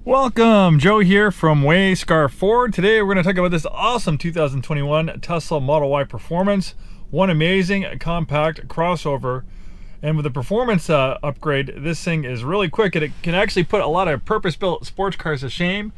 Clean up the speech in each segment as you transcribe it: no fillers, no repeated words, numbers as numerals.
Welcome, Joe here from Way Scarff Ford. Today we're going to talk about this awesome 2021 Tesla Model Y Performance. One amazing compact crossover, and with the performance upgrade, this thing is really quick and it can actually put a lot of purpose-built sports cars to shame.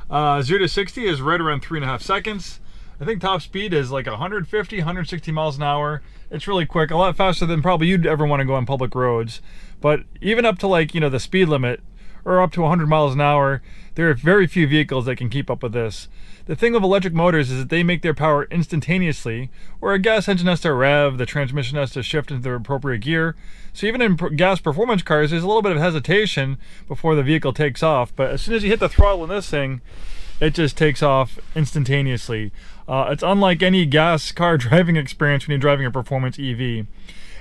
0 to 60 is right around 3.5 seconds. I think top speed is like 150, 160 miles an hour. It's really quick, a lot faster than probably you'd ever want to go on public roads. But even up to the speed limit, or up to 100 miles an hour, there are very few vehicles that can keep up with this. The thing with electric motors is that they make their power instantaneously, where a gas engine has to rev, the transmission has to shift into the appropriate gear. So even in gas performance cars, there's a little bit of hesitation before the vehicle takes off, but as soon as you hit the throttle in this thing, it just takes off instantaneously. It's unlike any gas car driving experience when you're driving a performance EV.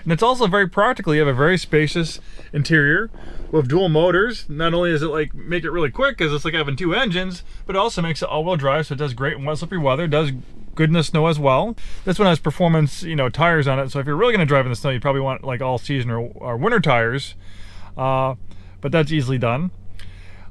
And it's also very practical. You have a very spacious interior with dual motors. Not only does it make it really quick, because it's like having two engines, but it also makes it all-wheel drive, so it does great in wet slippery weather. It does good in the snow as well. This one has performance, tires on it. So if you're really going to drive in the snow, you probably want all season or winter tires. But that's easily done.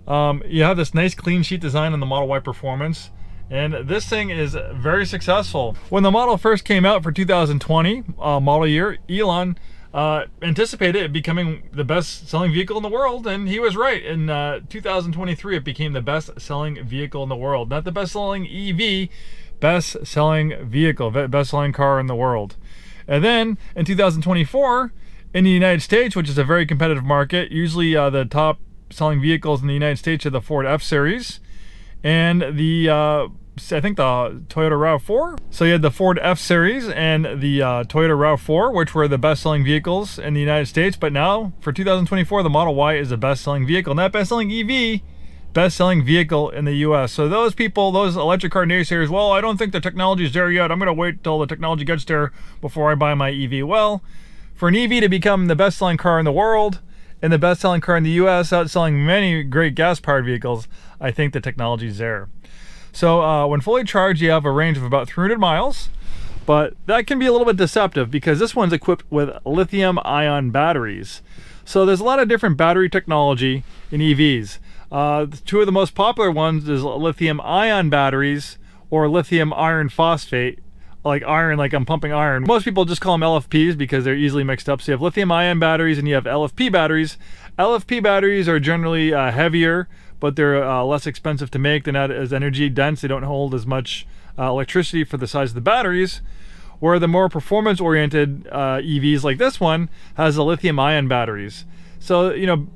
You have this nice clean sheet design on the Model Y Performance. And this thing is very successful. When the model first came out for 2020 model year, Elon anticipated it becoming the best-selling vehicle in the world, and he was right. In 2023, it became the best-selling vehicle in the world. Not the best-selling EV, best-selling vehicle, best-selling car in the world. And then in 2024, in the United States, which is a very competitive market, usually the top-selling vehicles in the United States are the Ford F-Series and I think the Toyota RAV4. So you had the Ford F-Series and the Toyota RAV4, which were the best-selling vehicles in the United States. But now, for 2024, the Model Y is the best-selling vehicle. Not best-selling EV, best-selling vehicle in the U.S. So those people, those electric car naysayers, well, I don't think the technology is there yet. I'm going to wait till the technology gets there before I buy my EV. Well, for an EV to become the best-selling car in the world and the best-selling car in the U.S., outselling many great gas-powered vehicles, I think the technology is there. So when fully charged, you have a range of about 300 miles, but that can be a little bit deceptive because this one's equipped with lithium-ion batteries. So there's a lot of different battery technology in EVs. Two of the most popular ones is lithium-ion batteries or lithium iron phosphate, like iron, like I'm pumping iron. Most people just call them LFPs because they're easily mixed up. So you have lithium-ion batteries and you have LFP batteries. LFP batteries are generally heavier, but they're less expensive to make. They're not as energy dense. They don't hold as much electricity for the size of the batteries. Where the more performance-oriented EVs like this one has the lithium-ion batteries. So,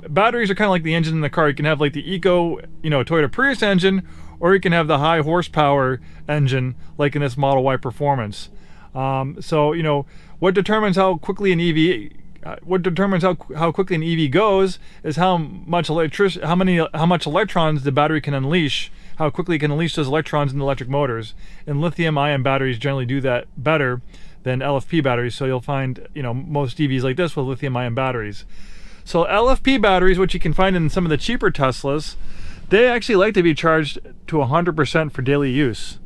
batteries are kind of like the engine in the car. You can have like the Eco, Toyota Prius engine, or you can have the high horsepower engine like in this Model Y Performance. So, what determines how quickly an EV how quickly an EV goes is how much electrons the battery can unleash, how quickly it can unleash those electrons in the electric motors. And lithium-ion batteries generally do that better than LFP batteries. So you'll find, most EVs like this with lithium-ion batteries. So LFP batteries, which you can find in some of the cheaper Teslas, they actually like to be charged to 100% for daily use.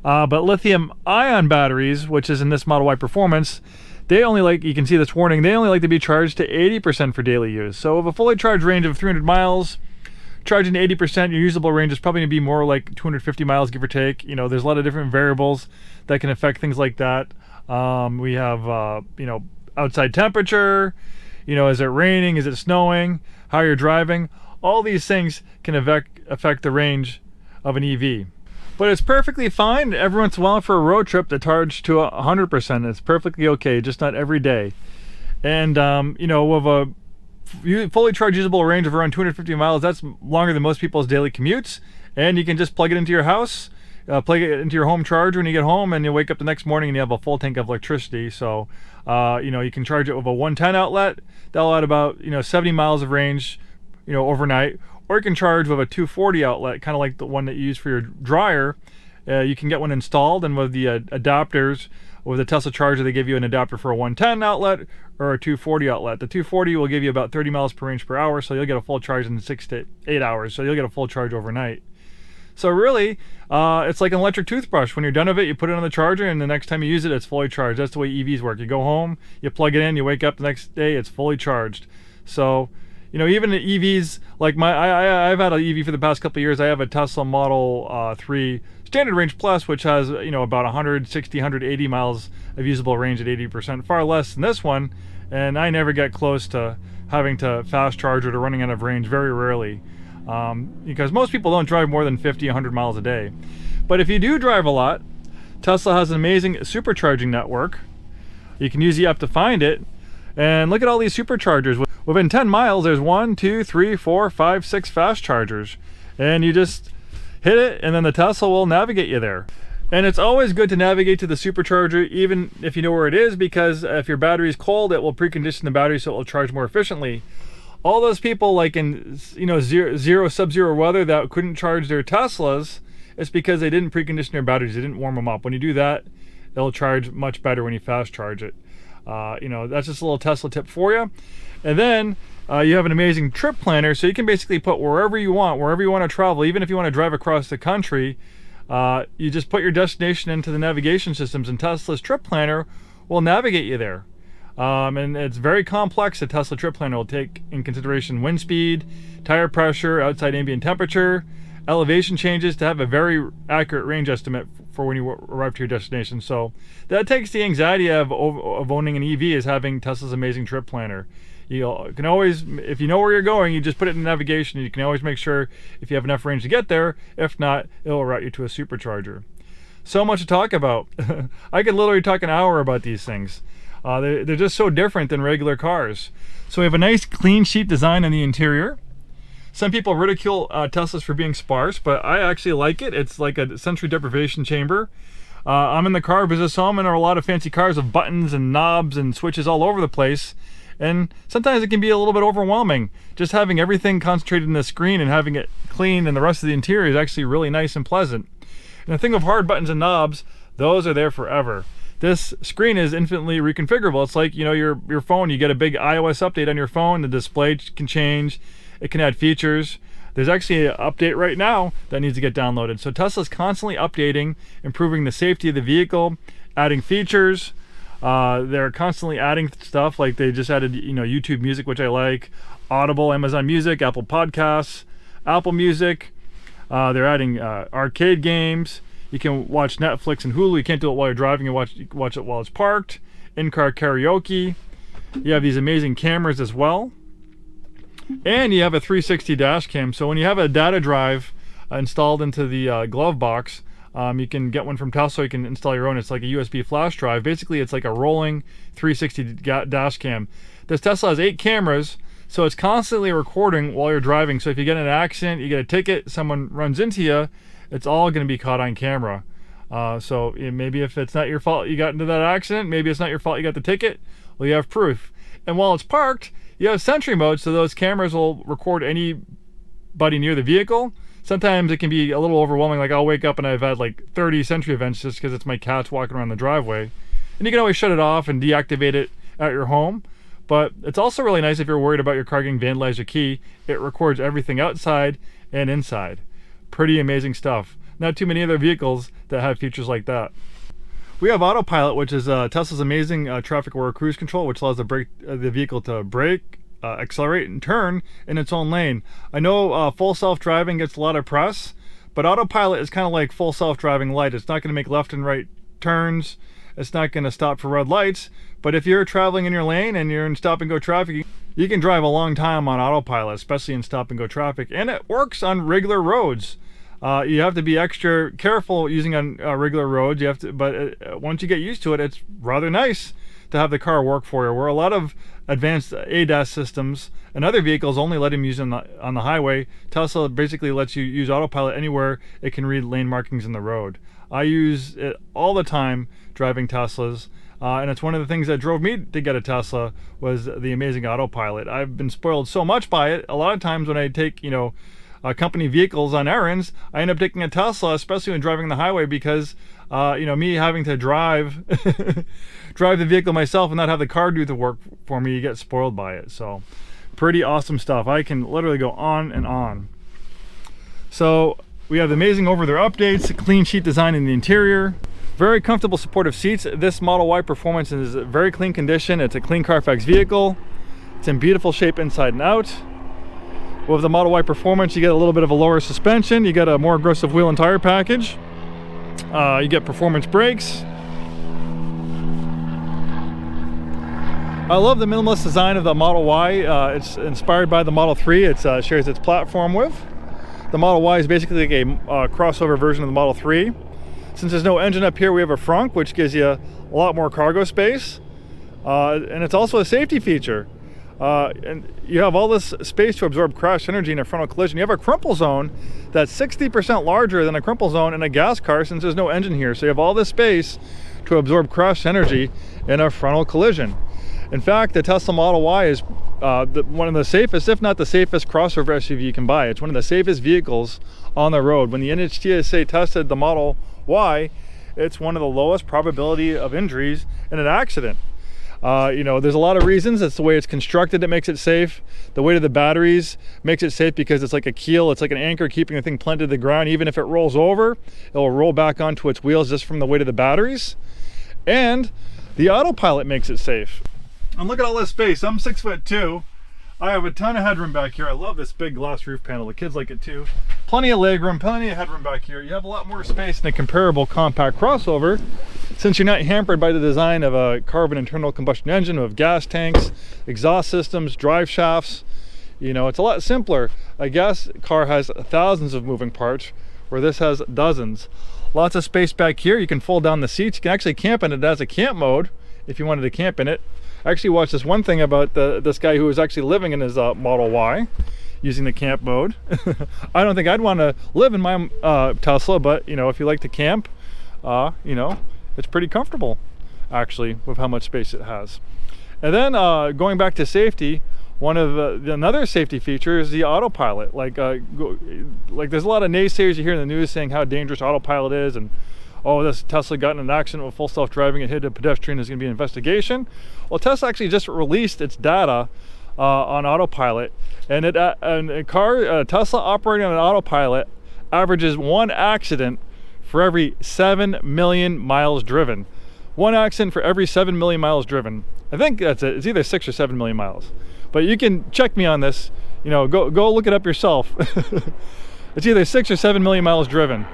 But lithium-ion batteries, which is in this Model Y Performance, they only you can see this warning, they only like to be charged to 80% for daily use. So with a fully charged range of 300 miles, charging to 80%, your usable range is probably going to be more like 250 miles, give or take. There's a lot of different variables that can affect things like that. We have, outside temperature, is it raining, is it snowing, how you're driving. All these things can affect the range of an EV. But it's perfectly fine every once in a while for a road trip to charge to 100%. It's perfectly okay, just not every day. And, with a fully charged usable range of around 250 miles, that's longer than most people's daily commutes. And you can just plug it into your house, plug it into your home charger when you get home, and you wake up the next morning and you have a full tank of electricity. So, you can charge it with a 110 outlet. That'll add about, 70 miles of range, overnight. Or you can charge with a 240 outlet, kind of like the one that you use for your dryer. You can get one installed, and with the adapters, with the Tesla charger, they give you an adapter for a 110 outlet or a 240 outlet. The 240 will give you about 30 miles per range per hour, so you'll get a full charge in 6 to 8 hours. So you'll get a full charge overnight. So really, it's like an electric toothbrush. When you're done with it, you put it on the charger, and the next time you use it, it's fully charged. That's the way EVs work. You go home, you plug it in, you wake up the next day, it's fully charged. So You know, even the EVs, like I've had an EV for the past couple of years. I have a Tesla Model 3 Standard Range Plus, which has, you know, about 160, 180 miles of usable range at 80%, far less than this one. And I never get close to having to fast charge it or running out of range, very rarely. Because most people don't drive more than 50, 100 miles a day. But if you do drive a lot, Tesla has an amazing supercharging network. You can use the app to find it. And look at all these superchargers. Within 10 miles, there's 1, 2, 3, 4, 5, 6 fast chargers. And you just hit it, and then the Tesla will navigate you there. And it's always good to navigate to the supercharger, even if you know where it is, because if your battery is cold, it will precondition the battery so it will charge more efficiently. All those people, like in, you know, sub-zero weather, that couldn't charge their Teslas, it's because they didn't precondition their batteries. They didn't warm them up. When you do that, it'll charge much better when you fast charge it. You know, that's just a little Tesla tip for you. And then you have an amazing trip planner, so you can basically put wherever you want to travel. Even if you want to drive across the country, you just put your destination into the navigation systems, and Tesla's trip planner will navigate you there. And it's very complex. The Tesla trip planner will take in consideration wind speed, tire pressure, outside ambient temperature, elevation changes to have a very accurate range estimate for when you arrive to your destination. So that takes the anxiety of owning an EV, is having Tesla's amazing trip planner. You can always, if you know where you're going, you just put it in navigation, and you can always make sure if you have enough range to get there. If not, it'll route you to a supercharger. So much to talk about. I could literally talk an hour about these things. They're just so different than regular cars. So we have a nice clean sheet design in the interior. Some people ridicule Teslas for being sparse, but I actually like it. It's like a sensory deprivation chamber. I'm in the car business, so I'm in a lot of fancy cars with buttons and knobs and switches all over the place. And sometimes it can be a little bit overwhelming. Just having everything concentrated in the screen and having it clean and the rest of the interior is actually really nice and pleasant. And the thing with hard buttons and knobs, those are there forever. This screen is infinitely reconfigurable. It's like, you know, your phone, you get a big iOS update on your phone, the display can change, it can add features. There's actually an update right now that needs to get downloaded. So Tesla's constantly updating, improving the safety of the vehicle, adding features. They're constantly adding stuff, like they just added, you know, YouTube Music, which I like, Audible, Amazon Music, Apple Podcasts, Apple Music. They're adding arcade games. You can watch Netflix and Hulu. You can't do it while you're driving. You watch it while it's parked. In-car karaoke. You have these amazing cameras as well. And you have a 360 dash cam. So when you have a data drive installed into the glove box, you can get one from Tesla. You can install your own. It's like a USB flash drive. Basically, it's like a rolling 360 dash cam. This Tesla has 8 cameras, so it's constantly recording while you're driving. So if you get in an accident, you get a ticket, someone runs into you, it's all going to be caught on camera. So maybe if it's not your fault you got into that accident, maybe it's not your fault you got the ticket, well, you have proof. And while it's parked, you have Sentry mode, so those cameras will record anybody near the vehicle. Sometimes it can be a little overwhelming, like I'll wake up and I've had like 30 Sentry events just because it's my cats walking around the driveway. And you can always shut it off and deactivate it at your home. But it's also really nice if you're worried about your car getting vandalized or key. It records everything outside and inside. Pretty amazing stuff. Not too many other vehicles that have features like that. We have autopilot, which is Tesla's amazing traffic aware cruise control, which allows the vehicle to brake, accelerate, and turn in its own lane. I know full self-driving gets a lot of press, but autopilot is kind of like full self-driving light. It's not going to make left and right turns. It's not going to stop for red lights. But if you're traveling in your lane and you're in stop-and-go traffic, you can drive a long time on autopilot, especially in stop-and-go traffic. And it works on regular roads. You have to be extra careful using on regular roads. But once you get used to it, it's rather nice to have the car work for you. Where a lot of advanced ADAS systems and other vehicles only let them use on the highway, Tesla basically lets you use autopilot anywhere it can read lane markings in the road. I use it all the time driving Teslas. And it's one of the things that drove me to get a Tesla was the amazing autopilot. I've been spoiled so much by it. A lot of times when I take, company vehicles on errands, I end up taking a Tesla, especially when driving the highway, because, me having to drive the vehicle myself and not have the car do the work for me, you get spoiled by it. So pretty awesome stuff. I can literally go on and on. So we have the amazing over-the-air updates, clean sheet design in the interior. Very comfortable supportive seats. This Model Y Performance is very clean condition. It's a clean Carfax vehicle. It's in beautiful shape inside and out. With the Model Y Performance, you get a little bit of a lower suspension, you get a more aggressive wheel and tire package, you get performance brakes. I love the minimalist design of the Model Y. It's inspired by the Model 3. It shares its platform with. The Model Y is basically like a crossover version of the Model 3. Since there's no engine up here, we have a frunk, which gives you a lot more cargo space. And it's also a safety feature. And you have all this space to absorb crash energy in a frontal collision. You have a crumple zone that's 60% larger than a crumple zone in a gas car since there's no engine here. So you have all this space to absorb crash energy in a frontal collision. In fact, the Tesla Model Y is one of the safest, if not the safest, crossover SUV you can buy. It's one of the safest vehicles on the road. When the NHTSA tested the Model Y, it's one of the lowest probability of injuries in an accident. You know, there's a lot of reasons. It's the way it's constructed that makes it safe. The weight of the batteries makes it safe because it's like a keel. It's like an anchor keeping the thing planted to the ground. Even if it rolls over, it will roll back onto its wheels just from the weight of the batteries. And the autopilot makes it safe. And look at all this space. I'm 6'2". I have a ton of headroom back here. I love this big glass roof panel. The kids like it too. Plenty of legroom, plenty of headroom back here. You have a lot more space in a comparable compact crossover since you're not hampered by the design of a carbon internal combustion engine with gas tanks, exhaust systems, drive shafts. You know, it's a lot simpler. A gas car has thousands of moving parts where this has dozens. Lots of space back here. You can fold down the seats. You can actually camp in it as a camp mode if you wanted to camp in it. I actually watched this one thing about this guy who was actually living in his Model Y using the camp mode. I don't think I'd want to live in my Tesla, but you know, if you like to camp, you know, it's pretty comfortable actually with how much space it has. And then going back to safety, one of another safety feature is the autopilot. Like there's a lot of naysayers you hear in the news saying how dangerous autopilot is, and oh, this Tesla got in an accident with full self-driving and hit a pedestrian, there's going to be an investigation. Well, Tesla actually just released its data on autopilot, and Tesla operating on an autopilot averages one accident for every 7 million miles driven. One accident for every 7 million miles driven. I think that's it. It's either 6 or 7 million miles. But you can check me on this. You know, go look it up yourself. It's either 6 or 7 million miles driven.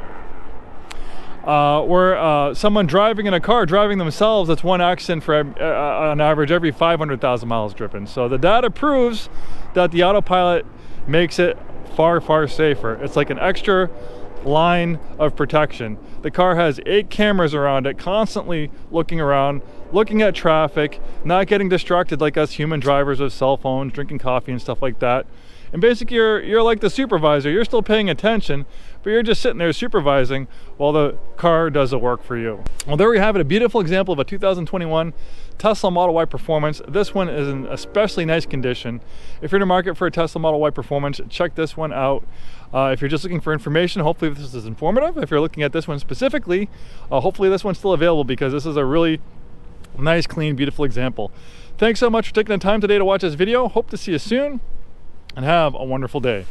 Where someone driving in a car, driving themselves, that's one accident for on average every 500,000 miles driven. So the data proves that the autopilot makes it far, far safer. It's like an extra line of protection. The car has 8 cameras around it, constantly looking around, looking at traffic, not getting distracted like us human drivers with cell phones, drinking coffee and stuff like that. And basically you're like the supervisor. You're still paying attention, but you're just sitting there supervising while the car does the work for you. Well, there we have it, a beautiful example of a 2021 Tesla Model Y Performance. This one is in especially nice condition. If you're in the market for a Tesla Model Y Performance, check this one out. If you're just looking for information, hopefully this is informative. If you're looking at this one specifically, hopefully this one's still available because this is a really nice, clean, beautiful example. Thanks so much for taking the time today to watch this video. Hope to see you soon, and have a wonderful day.